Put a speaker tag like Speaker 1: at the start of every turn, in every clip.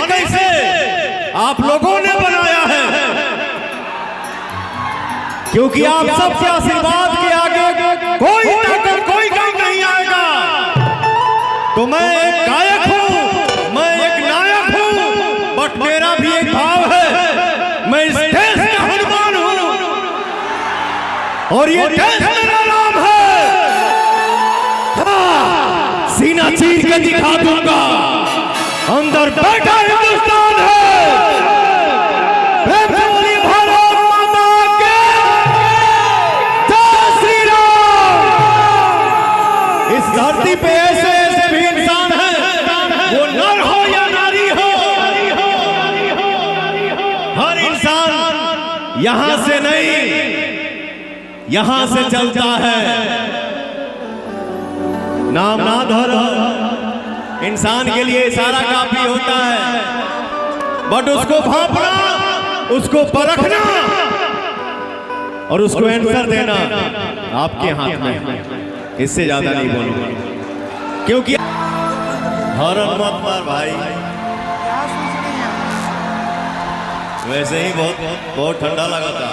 Speaker 1: बने कैसे? आप लोगों ने बनाया है, क्योंकि आप सबके आशीर्वाद के आगे कोई ताकत कोई काम नहीं आएगा। तो मैं एक गायक हूं, मैं एक नायक हूं, बट मेरा भी एक भाव है, मैं इस देश का हनुमान हूं और ये देश मेरा नाम है। हाँ, सीना चीर के दिखा दूंगा, अंदर बैठा हिंदुस्तान है। धरती पे ऐसे ऐसे भी इंसान हैं, वो नर हो या नारी हो, हर इंसान यहां से नहीं यहां से चलता है। नाम ना धरो, इंसान के लिए इशारा काफी होता है, बट उसको भांपना, उसको परखना और उसको आंसर देना आपके हाथ में है। इससे ज्यादा नहीं बोलूंगा, क्योंकि हॉर्न मत मार भाई। वैसे ही बहुत ठंडा लगा था,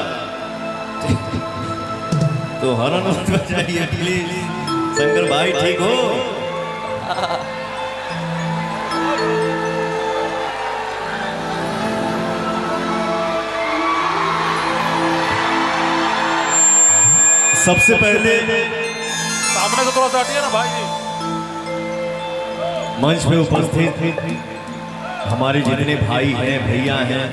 Speaker 1: तो हॉर्न मत बजाइए प्लीज। शंकर भाई ठीक हो? सबसे पहले
Speaker 2: सामने से थोड़ा सा हटिए ना भाई जी।
Speaker 1: मंच में उपस्थित हमारे जितने भाई हैं, भैया हैं,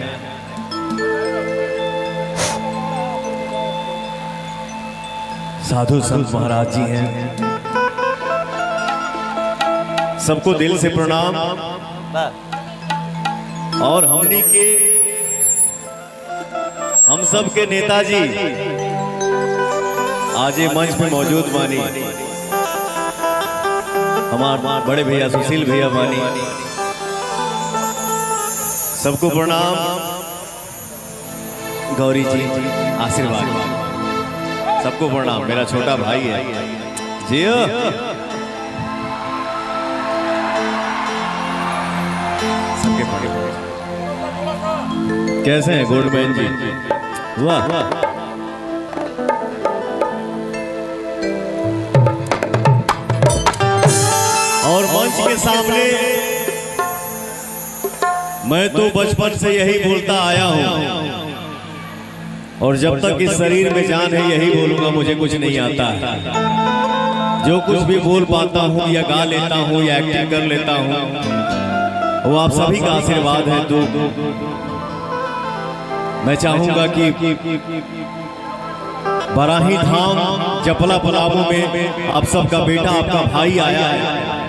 Speaker 1: साधु संत महाराज जी हैं, सबको दिल से प्रणाम। और हम सब के नेताजी आज ये मंच पे मौजूद बानी, हमारे बड़े भैया सुशील भैया बानी, सबको प्रणाम। गौरी जी आशीर्वाद, सबको प्रणाम। मेरा छोटा भाई है जियो। सबके प्रणाम। कैसे हैं गोल्डमैन जी? वाह, और मंच के सामने मैं तो बचपन से यही बोलता आया हूं, और जब तक इस शरीर में जान है यही बोलूंगा, मुझे कुछ नहीं आता है। जो कुछ भी बोल पाता हूं या गा लेता हूं या एक्टिंग कर लेता हूं, वो आप सभी का आशीर्वाद है। तो मैं चाहूंगा कि बराही धाम जपला पलामू में आप सबका बेटा, आपका भाई आया है।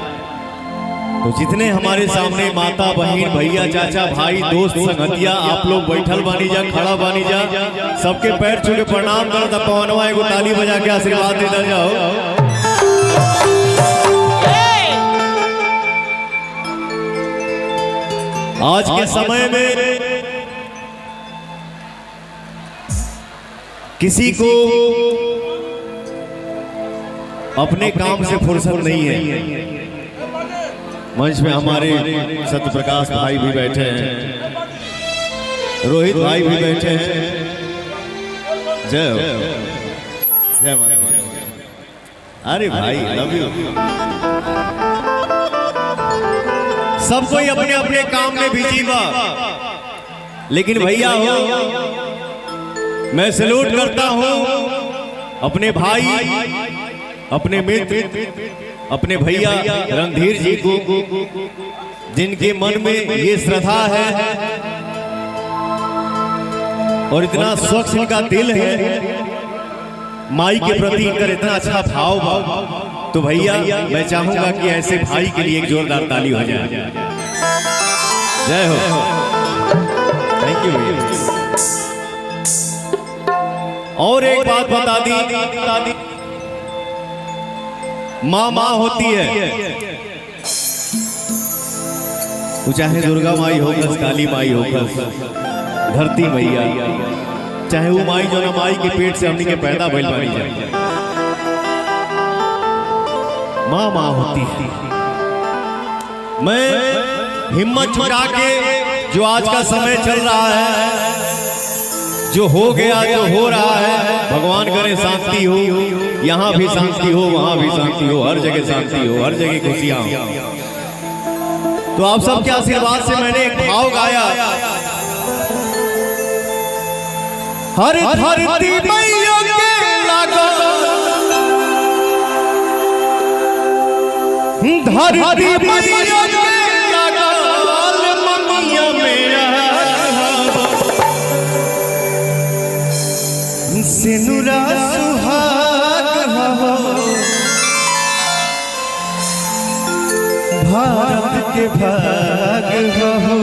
Speaker 1: तो जितने हमारे सामने माता, बहन, भैया, चाचा, भाई, दोस्त, संगतिया, आप लोग बैठल बानी जा, खड़ा बानी जा, सबके पैर छू के प्रणाम कर दा। पवनवा एगो ताली बजा के आशीर्वाद देता जाओ। आज के समय में किसी को अपने काम से फुर्सत नहीं है। मंच में हमारे सत्य प्रकाश भाई भी बैठे हैं, रोहित भाई भी बैठे हैं। जय हो, जय माता। अरे भाई लव यू। सब कोई अपने अपने काम में बिजी बा, लेकिन भैया हो, मैं सैल्यूट करता हूं अपने भाई, अपने मित्र, अपने भैया रणधीर जी को, जिनके मन में ये श्रद्धा है और इतना स्वच्छ इनका दिल है, माई के प्रति इनका इतना अच्छा भाव। तो भैया मैं चाहूंगा कि ऐसे भाई के लिए एक जोरदार ताली हो जाए। जय हो, थैंक यू भैया। और एक बात बता दी, माँ माँ होती है, वो चाहे दुर्गा माई हो, काली माई हो, धरती मैया, चाहे वो माई जो ना माई के पेट से हमनी के पैदा भइल बानी जाए, माँ माँ होती है। मैं हिम्मत जुटा के जो आज का समय चल रहा है, जो हो गया जो हो रहा है, भगवान करे शांति हो, यहाँ भी शांति हो, वहां भी शांति हो, हर जगह शांति हो, हर जगह खुशियां हो। तो आप सबके आशीर्वाद से मैंने एक भाव गाया, हर धरती मैया के लगा, धरती मैया के लगा, ममिया मेरा सिनुरा सुहाग हो, भारत के भाग हो।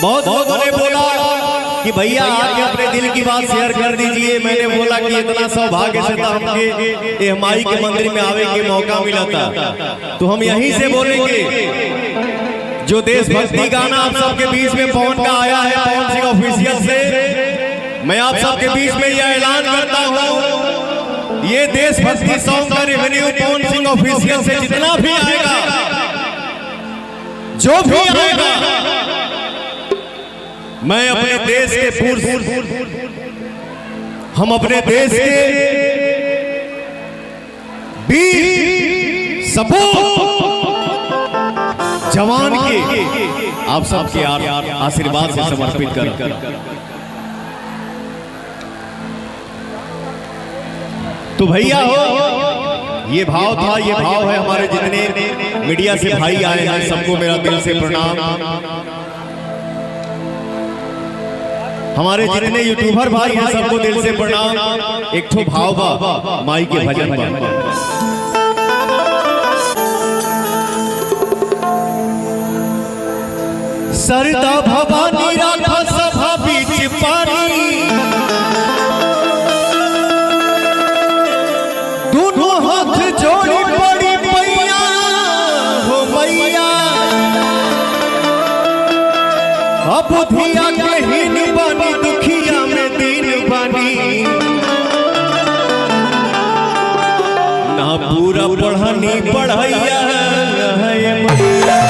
Speaker 1: बहुत लोगों ने बोला कि भैया आके अपने दिल की बात शेयर कर दीजिए। मैंने बोला कि इतना सौभाग्य से तो हमके माई के मंदिर में आवे के मौका मिला था, तो हम यहीं से बोलेंगे। जो देशभक्ति गाना आप सबके बीच में पवन का आया है, पवन सिंह ऑफिशियल से, मैं आप सबके बीच में यह ऐलान करता हूं, ये देशभक्ति सॉन्ग का रेवेन्यू पवन सिंह ऑफिशियल से जितना भी आएगा, जो भी आएगा, मैं अपने देश के हम अपने देश के वीर सपूत जवान के आप सबके आशीर्वाद से समर्पित कर। तो भैया हो, ये भाव था, ये भाव है। हमारे जितने मीडिया से भाई आए हैं सबको मेरा दिल से प्रणाम। हमारे जितने यूट्यूबर भाई हैं सबको दिल से प्रणाम। एक ठो भाव बा माई के भजन बा। सरदा भवानी राधा सभा बीच पानी, दोनों हाथ जोड़ी बड़ी मैया हो मैया, अब धिया के हीन बनी, दुखिया में दीन बनी, ना पूरा पढ़नी पढ़ैया है मैया।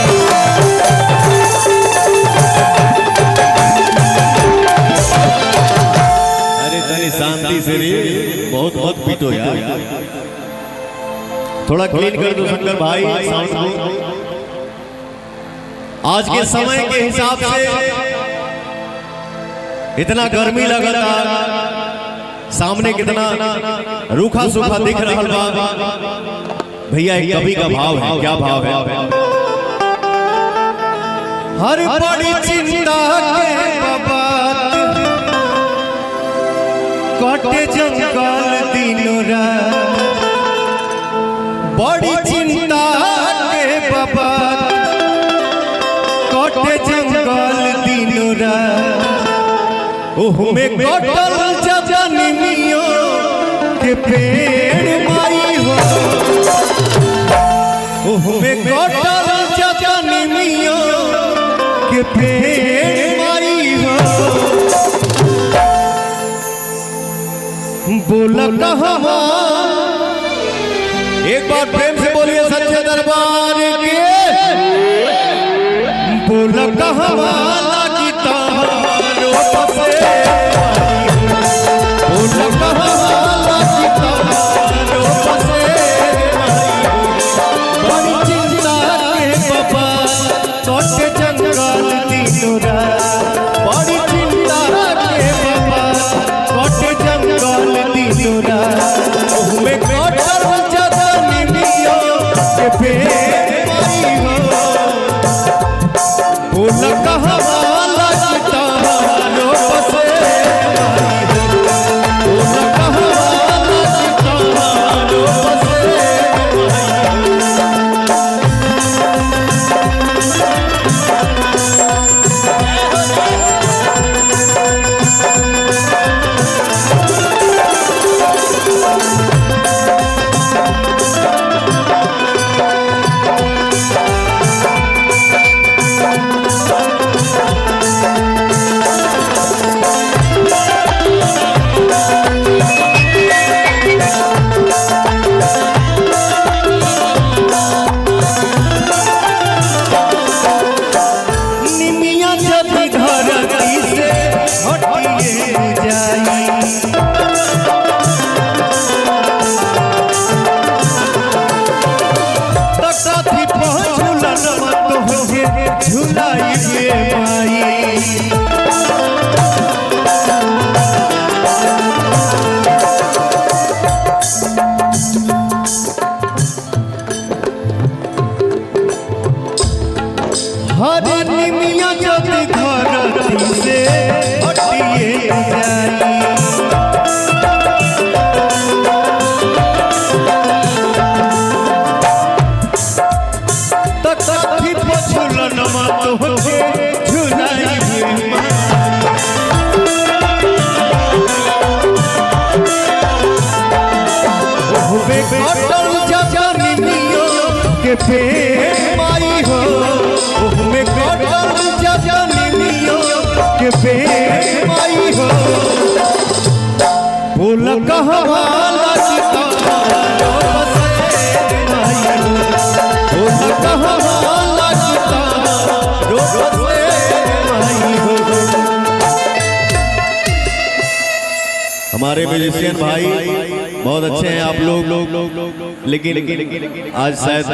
Speaker 1: शांति से रे, बहुत बहुत पीटो यार, थोड़ा क्लीन कर दो शंकर भाई साउंड को। आज के समय के हिसाब से इतना गर्मी लगता, सामने कितना रूखा सूखा दिख रहा बा। भैया एक कवि का भाव है, क्या भाव है? हर बड़ी चिंता के बाबा कटे जंगल दिनों रात, बड़ी चिंता के बाबा कटे जंगल दिनों रात, ओह में कटल जजनियों के पेड़ माई हो, ओह में कटल जजनियों के पेड़ माई हो। बोला कहवा, एक बार प्रेम से बोलिए सच्चे दरबार के, बोला कहवा लागी तारो पसे, बोला कहवा लागी तारो पसे, बड़ी चिंता के बाबा कटे जंगल दिनों रात, बड़ी चिंता के बाबा कटे जंगल दिनों रात, में कटल जजनियों के पेड़ माई हो, बोला कहवा झूलन मत होके झुलाई रे माई। हर निमिया जब धरती से हटिए जाई तक कथी झूलन मत होके झुलाई रे माई। होबे कटल जब निमिया के पेड़ माई हो में कटल जब निमिया के पेड़ माई हो। बोल कहवा लगता बोल कहवा लगता माई हो। हमारे म्यूजिशियन भाई बहुत अच्छे हैं आप लोग, लेकिन आज शायद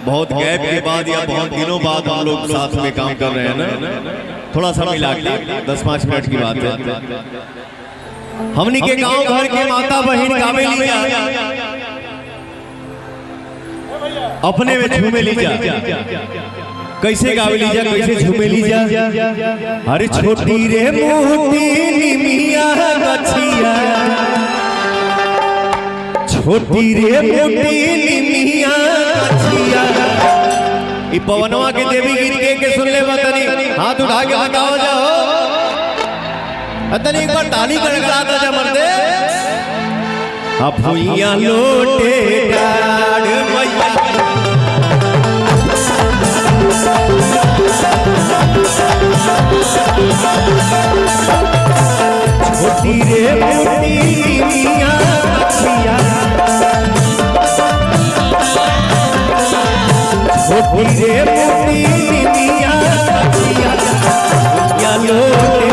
Speaker 1: बहुत गैप के बाद या बहुत दिनों बाद हम लोग साथ में काम कर रहे हैं ना, थोड़ा सा मिला के 10-5 मिनट की बात है। हमनी के गांव घर के माता बहन गावे लिया अपने में झूमे लीजा, कैसे गावे लीजा कैसे झूमे लीजा। अरे छोटी रे मोटी निमिया गछिया, छोटी रे मोटी निमिया गछिया। ई पवनवा के देवी गीत के सुन ले तनी, हाथ उठा के बताओ जाओ तनी, एक बार ताली गड़गड़ा जा मर्दे। अफुइया लोटे डाढ़ मैया छोटी रे मोटी निमिया गछिया, छोटी रे मोटी निमिया गछिया। या लोटे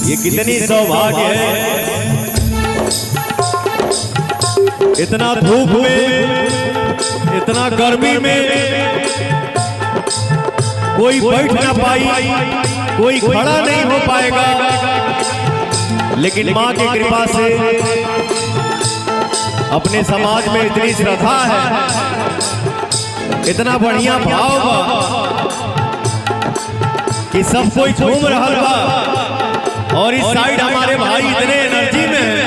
Speaker 1: ये कितनी सौभाग्य है, इतना धूप में इतना गर्मी में कोई बैठ ना पाई, कोई खड़ा नहीं हो पाएगा, लेकिन माँ की कृपा से अपने समाज में इतनी श्रद्धा है, इतना बढ़िया भाव बा कि सब कोई झूम रहा बा। और इस साइड हमारे भाई इतने एनर्जी में है,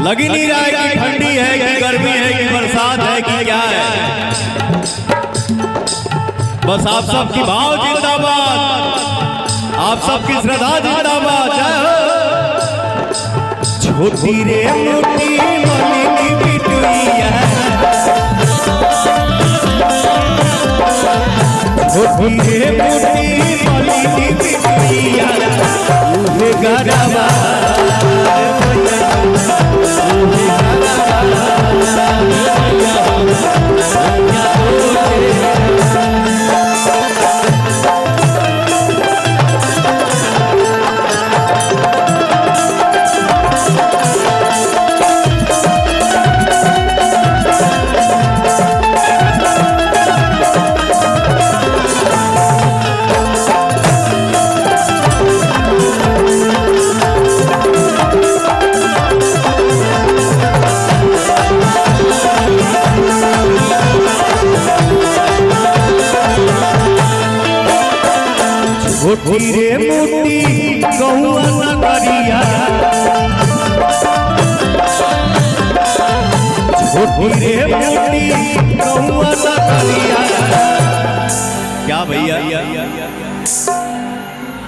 Speaker 1: लगी नहीं रहा है कि ठंडी है कि गर्मी है कि बरसात है कि क्या है। बस आप सबकी भाव जिंदाबाद, आप सबकी श्रद्धा जिंदाबाद। जय हो। छोटी रे मोटी मलिनी बिटुइया, छोटी रे मोटी मलिनी बिटुइया, उहे गरबा छोटी रे मोटी कहुआ नगरिया, छोटी रे मोटी कहुआ नगरिया। क्या भैया,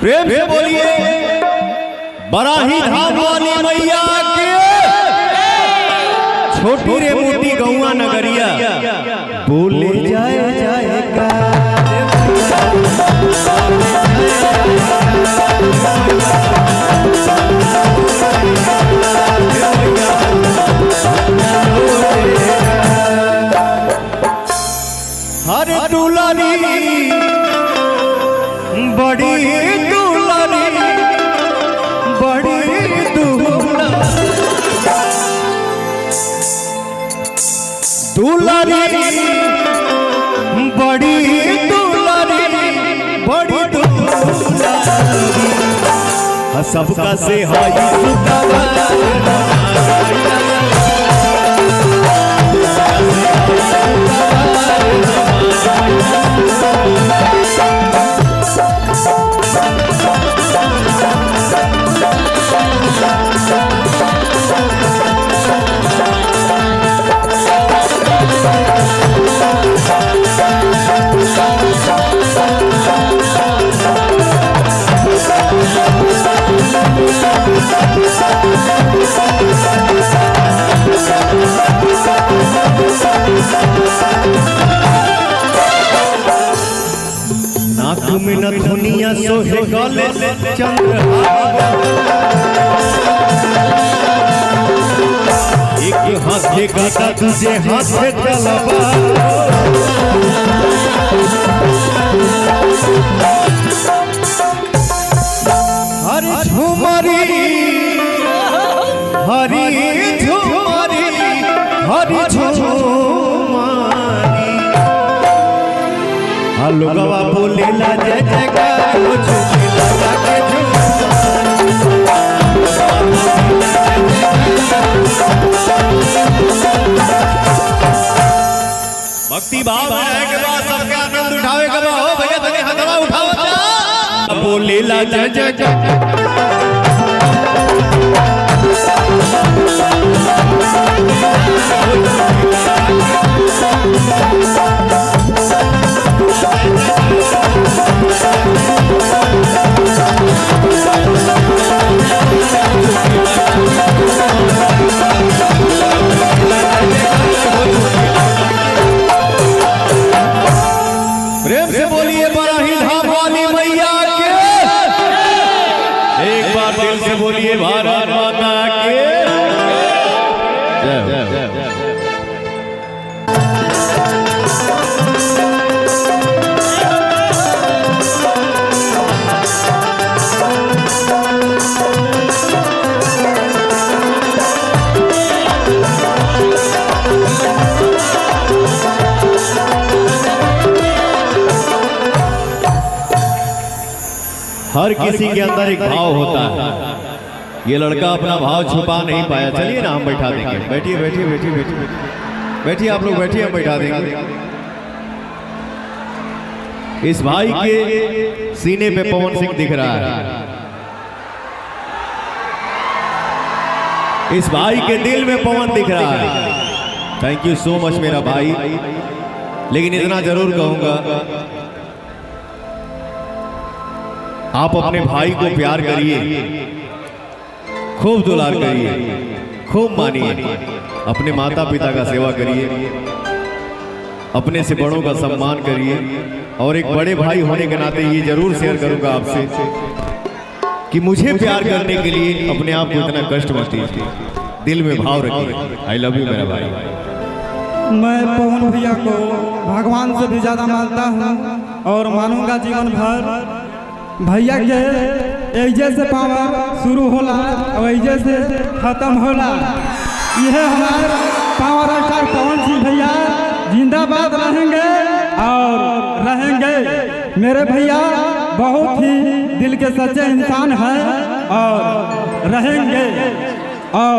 Speaker 1: प्रेम से बोलिए बराही धाम वाली मैया के। छोटी रे मोटी गौआ नगरिया बोले जाए जाएगा। हर दुलारी बड़ी दुलारी बड़ी दुलारी बड़ी दुलारी बड़ी दुलारी सबका से हाय नाक में नथुनिया सोहे गले चंद्रहार। एक हाथ से गदा दूसरे हाथ से तलवार। हरी झुमरी हरी झुमरी हरी झुमरी लोगवा बोलेला जय जयकार हो झूठी लगा के भक्ति भाव है के बाद सबके आनंद उठावे के बाद हो भैया तने हाथवा उठाओ बोलेला जय जयकार। प्रेम से बोलिए बराही धाम वाली मैया के। एक बार दिल से बोलिए भारत माता के। हर किसी के अंदर एक भाव होता है। ये लड़का अपना भाव छुपा नहीं पाया। चलिए ना हम बैठा देंगे। बैठिए बैठिए बैठिए बैठिए बैठिए आप लोग बैठिए, हम बैठा देंगे। इस भाई के सीने पे पवन सिंह दिख रहा है। इस भाई के दिल में पवन दिख रहा है। थैंक यू सो मच मेरा भाई। लेकिन इतना जरूर कहूंगा, आप अपने भाई को प्यार करिए, खूब दुलार करिए, खूब मानिए, अपने माता पिता का सेवा करिए, अपने से बड़ों का सम्मान करिए। और एक बड़े भाई होने के नाते ये जरूर शेयर करूंगा आपसे कि मुझे प्यार करने के लिए अपने आप को इतना कष्ट मत दीजिए, दिल में भाव रखिए। आई लव यू मेरा भाई।
Speaker 3: मैं पवन भैया को भगवान से भी ज्यादा मानता हूँ और मानूंगा जीवन भर। भैया के एजे से पावर शुरू होला और एजे से खत्म होला। यह हमारे पावर स्टार पवन सिंह भैया जिंदाबाद रहेंगे और रहेंगे। मेरे भैया बहुत ही दिल के सच्चे इंसान हैं और रहेंगे। और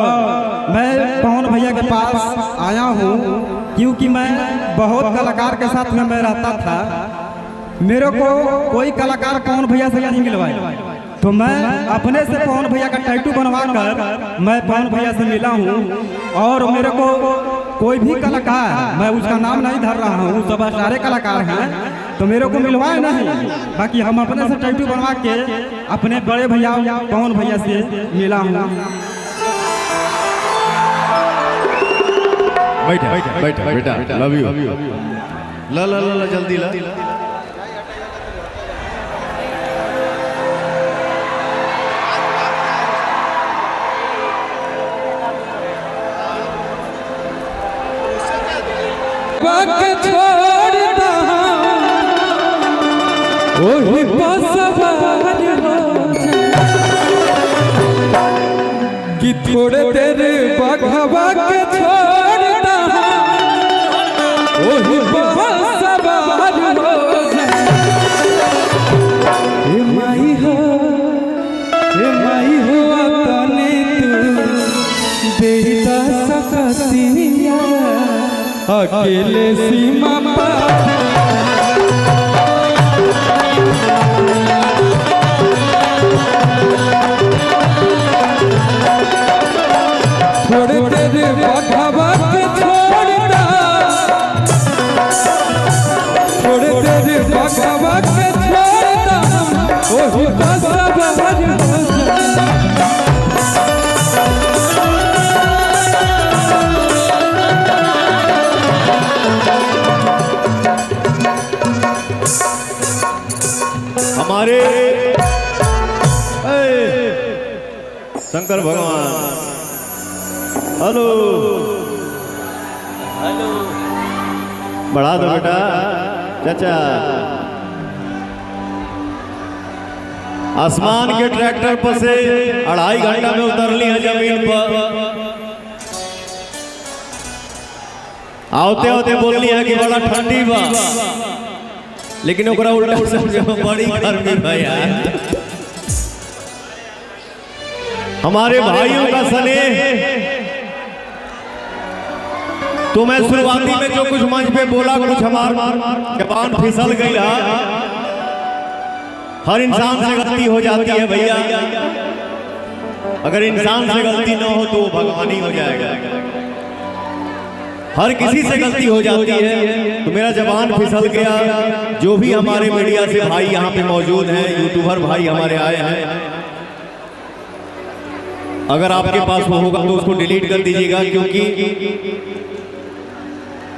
Speaker 3: मैं पवन भैया के पास आया हूँ क्योंकि मैं बहुत कलाकार के साथ में मैं रहता था। मेरे को कोई कलाकार पवन भैया से नहीं मिलवाए, तो मैं अपने से पवन भैया का टैटू बनवा कर मैं पवन भैया से मिला हूँ। और मेरे को कोई भी कलाकार, मैं उसका नाम नहीं धर रहा हूँ, सब सारे कलाकार हैं, तो मेरे को मिलवाए नहीं, बाकी हम अपने से टैटू बनवा के अपने बड़े भैया पवन भैया से मिला हूँ।
Speaker 1: बैठा बेटा, लव यू। ला ला ला जल्दी ला।
Speaker 3: छोड़ता वही बसवार हो कि थोड़े देर बघवा के छोड़ता वही बसवार हो। हे माई हो तने तू बेटा सकतिया अकेले सीमा पार थोड़े देर बघवा के छोड़ता, थोड़े देर बघवा के छोड़ता ओही बसवार हो।
Speaker 1: हमारे शंकर भगवान, हेलो बढ़ा दो बेटा चाचा। आसमान के ट्रैक्टर पर से 2.5 घंटा में उतर ली है जमीन पर। आते आते बोल लिया कि बड़ा ठंडी बा, लेकिन ओकरा उल्टा समझो बड़ी गर्मी भैया। हमारे भाइयों का स्नेह तो मैं शुरुआती में जो कुछ मंच पे बोला, कुछ हमारा जबान फिसल गई। हर इंसान से गलती हो जाती है भैया, अगर इंसान से गलती ना हो तो भगवान ही हो जाएगा। हर किसी से गलती हो जाती है, तो मेरा जबान फिसल गया। जो भी हमारे मीडिया से भाई यहाँ पे मौजूद हैं, यूट्यूबर भाई हमारे आए हैं, अगर आपके पास वो होगा तो उसको डिलीट कर दीजिएगा, क्योंकि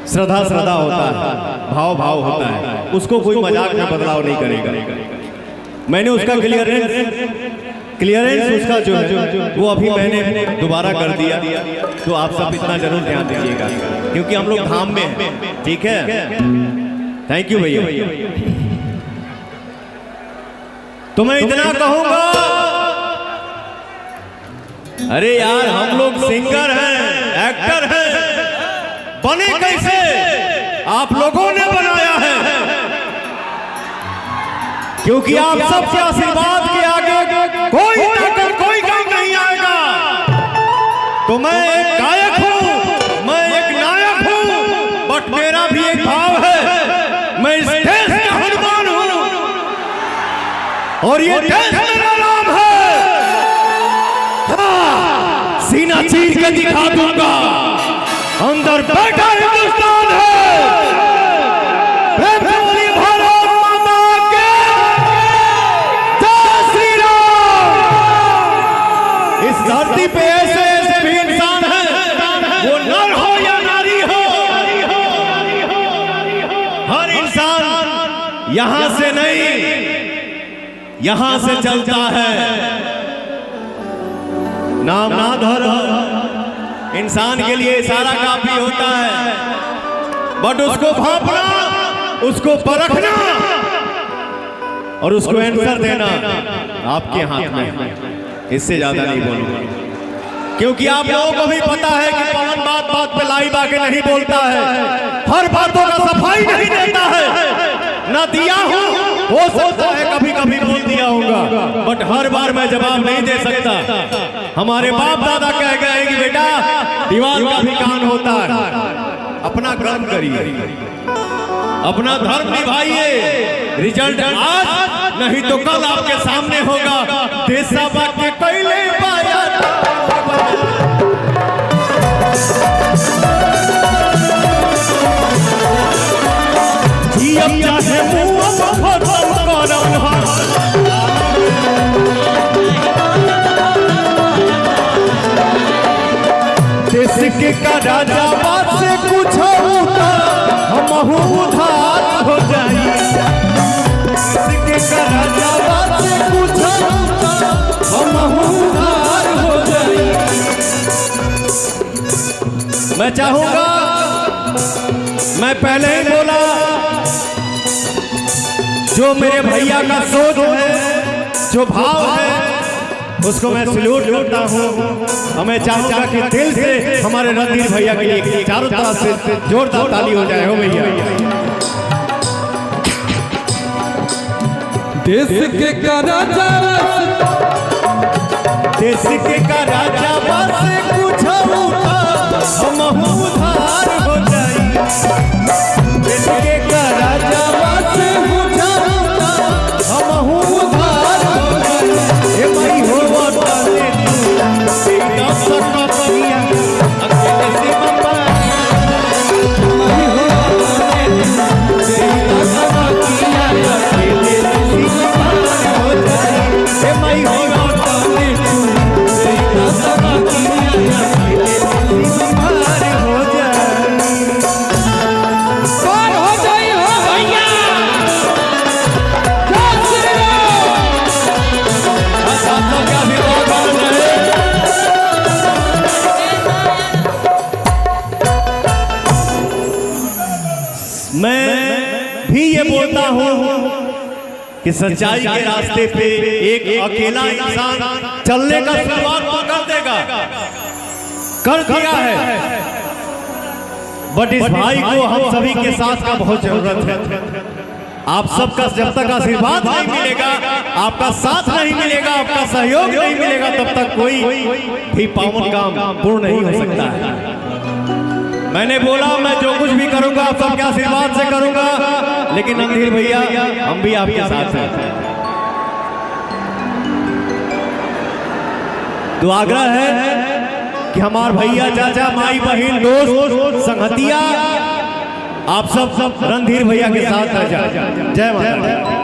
Speaker 1: श्रद्धा श्रद्धा होता है, भाव भाव होता है, उसको कोई मजाक में बदलाव नहीं करेगा। मैंने उसका क्लियरेंस उसका जो है वो अभी मैंने दोबारा कर दिया, तो आप सब इतना जरूर ध्यान दीजिएगा, क्योंकि हम लोग धाम में हैं। ठीक है, थैंक यू भैया। तो मैं इतना कहूंगा, अरे यार हम लोग सिंगर हैं, एक्टर हैं, बने कैसे? आप लोगों ने बनाया है, क्योंकि आप सबके आशीर्वाद के आगे कोई ताकत कोई काम नहीं आएगा। तो मैं एक गायक हूं, मैं एक नायक हूं, बट मेरा भी एक भाव है। मैं इस देश का हनुमान हूं और ये देश मेरा नाम है। हाँ, सीना चीर के दिखा दूंगा, अंदर बैठा हिंदुस्तान है। धरती पे ऐसे ऐसे भी इंसान हैं, वो नर हो या नारी हो, हर इंसान यहां से नहीं, यहां से चलता है। नाम ना धरो, इंसान के लिए इशारा काफी होता है, बट उसको भांपना, उसको परखना और उसको आंसर देना आपके हाथ में है। इससे ज्यादा नहीं बोलूंगा, क्योंकि आप लोगों को भी पता है कि पवन बात बात पे लाइव आके नहीं बोलता है, हर बातों का सफाई नहीं देता है। ना दिया हो सकता है कभी कभी बोल दिया होगा, बट हर बार मैं जवाब नहीं दे सकता। हमारे बाप दादा कह गए कि बेटा दीवार का भी कान होता है, अपना कर्म करिए, अपना धर्म निभाइए। रिजल्ट आज नहीं तो कल आपके सामने होगा। देशा बाके कैले पाया जी, अब चाहे का राजा बात से कुछ हम उधार हो जाई। का राजा बात से कुछ हम उधार हो जाई। मैं चाहूंगा, मैं पहले ही बोला, जो मेरे भैया का सोच है, जो भाव है, उसको मैं सैल्यूट करता हूँ। और मैं चाहूंगा कि दिल से हमारे रणधीर भैया के लिए चारों तरफ से जोरदार ताली हो जाए। हो भैया,
Speaker 3: देश के का राजा,
Speaker 1: देश के का राजा बस कुछ हम उधार हो जाई। देश के का राजा बस कुछ हम उधार हो जाई। हे भाई हो वाले तू तेरा सका पिया अकेले से बंबा। भाई हो वाले तू तेरा सका पिया अकेले से बंबा हो जाई। हे भाई हो वाले तू तेरा सका पिया अकेले से बंबा हो जाई।
Speaker 3: पार हो जाई हो भैया। जय श्री राम।
Speaker 1: साथों का भी बहुत बहुत है। मैं भी ये बोलता हूँ कि सच्चाई के रास्ते पे एक अकेला इंसान चलने का शुरुआत तो कर देगा, कर दिया है, बट इस भाई को हम सभी के साथ का बहुत जरूरत है। आप सबका जब तक आशीर्वाद नहीं मिलेगा, आपका साथ नहीं मिलेगा, आपका सहयोग नहीं मिलेगा, तब तक कोई भी पावन काम पूर्ण नहीं हो सकता है। मैंने बोला मैं जो कुछ भी करूंगा आप सबके आशीर्वाद से करूंगा, लेकिन रणधीर भैया हम भी आपके साथ हैं। तो आग्रह है कि हमारे भैया, चाचा, माई, बहन, दोस्त, संगतिया, आप सब रणधीर भैया के साथ आ जाए। जय माता दी।